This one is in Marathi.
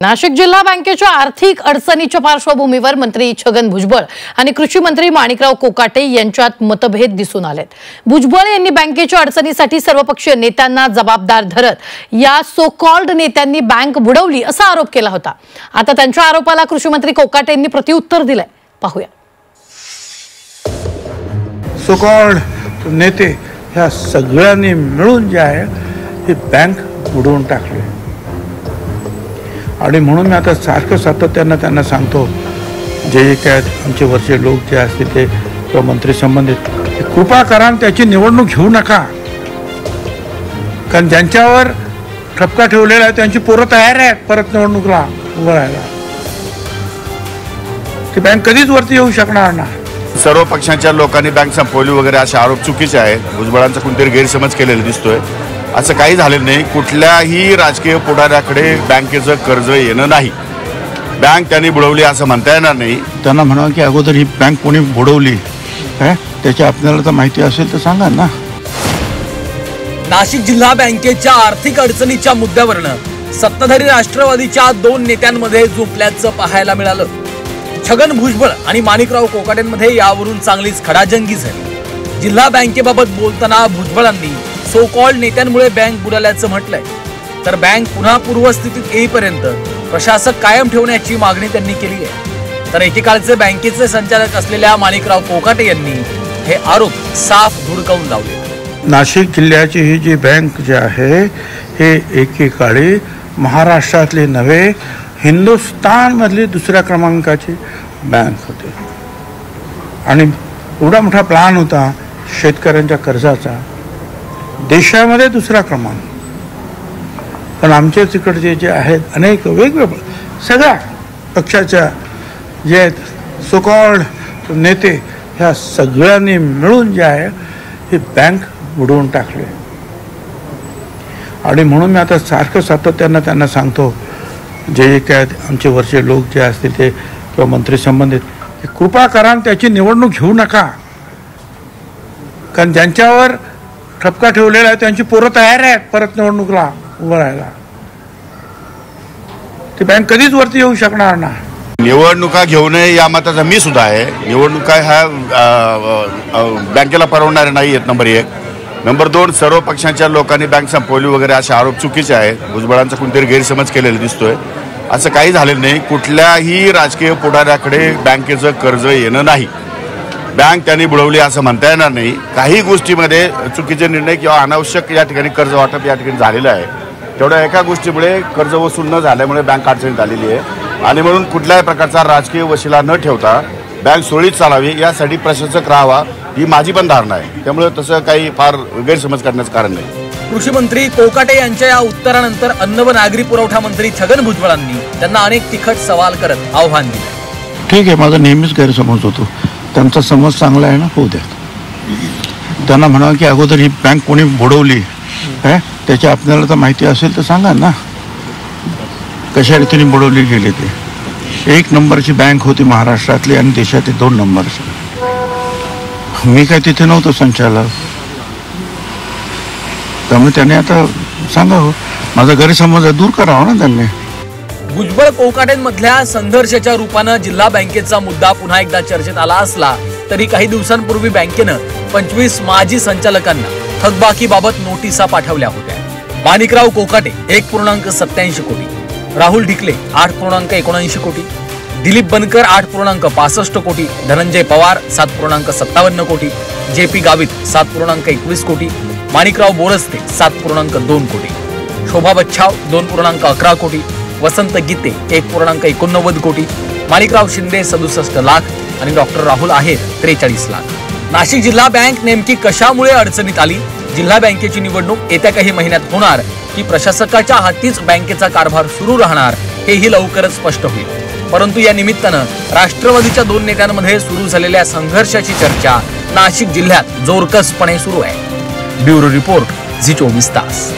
नाशिक जिल्हा बँकेच्या आर्थिक अडचणीच्या पार्श्वभूमीवर मंत्री छगन भुजबळ आणि कृषी मंत्री माणिकराव कोकाटे यांच्यात मतभेद दिसून आलेत। भुजबळ यांनी बँकेच्या अडचणीसाठी सर्वपक्षीय नेत्यांना जबाबदार धरत या सो कॉल्ड नेत्यांनी बँक बुडवली असा आरोप केला होता। आता त्यांच्या आरोपाला कृषी मंत्री कोकाटे यांनी प्रत्युत्तर दिलंय, पाहूया। सो कॉल्ड नेते ह्या सगळ्यांनी मिळून जे आहे ही बँक बुडवून टाकली आणि म्हणून मी आता सारखं सातत्यानं त्यांना सांगतो, जे काय आमचे वरचे लोक जे असतील ते किंवा मंत्री संबंधित कृपा करा त्याची निवडणूक घेऊ नका, कारण ज्यांच्यावर ठपका ठेवलेला आहे त्यांची पोरं तयार आहेत परत निवडणुकीला उभं राहायला। ती बँक कधीच वरती येऊ शकणार नाही। सर्व पक्षांच्या लोकांनी बँक संपवली वगैरे असे आरोप चुकीचे आहेत। भुजबळांचा कोणतरी गैरसमज केलेला दिसतोय। असं काही झालेलं नाही। कुठल्याही राजकीय पुढाऱ्याकडे बँकेचं कर्ज येणं नाही। बँक त्यांनी बुडवली असं म्हणता येणार नाही। त्यांना म्हणा की अगोदर ही बँक कोणी बुडवली त्याची आपल्याला तर माहिती असेल तर सांगा ना। नाशिक जिल्हा बँकेच्या आर्थिक अडचणीच्या मुद्द्यावरनं सत्ताधारी राष्ट्रवादीच्या दोन नेत्यांमध्ये झोपल्याचं पाहायला मिळालं। छगन भुजबळ आणि माणिकराव कोकाटेंमध्ये यावरून चांगलीच खडाजंगी झाली। जिल्हा बँकेबाबत बोलताना भुजबळांनी सो कॉल्ड नेत्यांमुळे बँक बुडाल्याचं म्हटलंय, तर बँक पुन्हा पूर्वस्थितीत येईपर्यंत प्रशासक कायम ठेवण्याची मागणी त्यांनी केली आहे। तर एकेकाळचे बँकेचे संचालक असलेल्या माणिकराव कोकाटे यांनी हे आरोप साफ धुडकावून लावले। नाशिक जिल्ह्याची ही जी बँक जी आहे हे एकेकाळी महाराष्ट्रातली नव्हे हिंदुस्थान मधली दुसऱ्या क्रमांकाची बँक होती आणि एवढा मोठा प्लॅन होता शेतकऱ्यांच्या कर्जाचा, देशामध्ये दुसरा क्रमांक। पण आमच्या तिकडचे जे आहेत अनेक वेगवेगळे सगळ्या पक्षाच्या जे आहेत सो कॉल्ड नेते ह्या सगळ्यांनी मिळून जे आहे ही बँक बुडवून टाकली आणि म्हणून मी आता सारखं सातत्यानं त्यांना सांगतो, जे काय आमचे वरचे लोक जे असतील ते किंवा मंत्री संबंधित कृपा करा त्याची निवडणूक घेऊ नका, कारण ज्यांच्यावर ठपका ठेवलेला आहे त्यांची पोरं तयार आहेत परत निवडणुकीला उभं राहायला। ती बँक कधीच वरती येऊ शकणार नाही। निवडणुका घेऊ नये या मताचा मी सुद्धा आहे। निवडणुका ह्या बँकेला परवडणाऱ्या नाही आहेत, नंबर 1। नंबर 2, सर्व पक्षांच्या लोकांनी बँक संपवली वगैरे असे आरोप चुकीचे आहेत। भुजबळांचा कोणतरी गैरसमज केलेला दिसतोय। असं काही झालेलं नाही। कुठल्याही राजकीय पुढाऱ्याकडे बँकेचं कर्ज येणं नाही। बँक त्यांनी बुडवली असं म्हणता येणार नाही। काही गोष्टीमध्ये चुकीचे निर्णय किंवा अनावश्यक या ठिकाणी कर्ज वाटप या ठिकाणी झालेलं आहे। तेवढ्या एका गोष्टीमुळे कर्ज वसूल न झाल्यामुळे बँक अडचणीत आलेली आहे आणि म्हणून कुठल्याही प्रकारचा राजकीय वशिला न ठेवता बँक सुरळीत चालावी यासाठी प्रशासक राहावा ही माझी पण धारणा आहे। त्यामुळे तसं काही फार गैरसमज करण्याचं कारण नाही। कृषी मंत्री कोकाटे यांच्या या उत्तरानंतर अन्न व नागरी पुरवठा मंत्री छगन भुजबळांनी त्यांना अनेक तिखट सवाल करत आव्हान दिले। ठीक आहे, माझा नेहमीच गैरसमज होतो, त्यांचा समज चांगला आहे ना, होऊ द्या। त्यांना म्हणा की अगोदर ही बँक कोणी बुडवली त्याची आपल्याला तर माहिती असेल तर सांगा ना, कशा रीतीने बुडवली गेली। ते 1 नंबरची बँक होती महाराष्ट्रातली आणि देशातली 2 नंबरची। मी काय तिथे नव्हतो संचालक, त्यामुळे त्याने आता सांगावं, माझा गैरसमज दूर करावा ना त्यांनी। भुजबळ कोकाटेंमधल्या संघर्षाच्या रूपानं जिल्हा बँकेचा मुद्दा पुन्हा एकदा चर्चेत आला असला तरी काही दिवसांपूर्वी बँकेनं 25 माजी संचालकांना थकबाकीबाबत नोटिसा पाठवल्या होत्या। माणिकराव कोकाटे 1.87 कोटी, राहुल ढिकले 8.79 कोटी, दिलीप बनकर 8.65 कोटी, धनंजय पवार 7.57 कोटी, JP गावित 7.21 कोटी, माणिकराव बोरस्ते 7.2 कोटी, शोभा बच्छाव 2.11 कोटी, वसंत गीते 1.89 कोटी, माणिकराव शिंदे 67 लाख आणि डॉक्टर राहुल आहेर 43 लाख। नाशिक जिल्हा बँक नेमकी कशामुळे अडचणीत आली? जिल्हा बँकेची निवडणूक येत्या काही महिन्यात होणार की प्रशासकाच्या हातीच बँकेचा कारभार सुरू राहणार हेही लवकरच स्पष्ट होईल। परंतु या निमित्तानं राष्ट्रवादीच्या दोन नेत्यांमध्ये सुरू झालेल्या संघर्षाची चर्चा नाशिक जिल्ह्यात जोरकसपणे सुरू आहे। ब्युरो रिपोर्ट, झी 24 तास।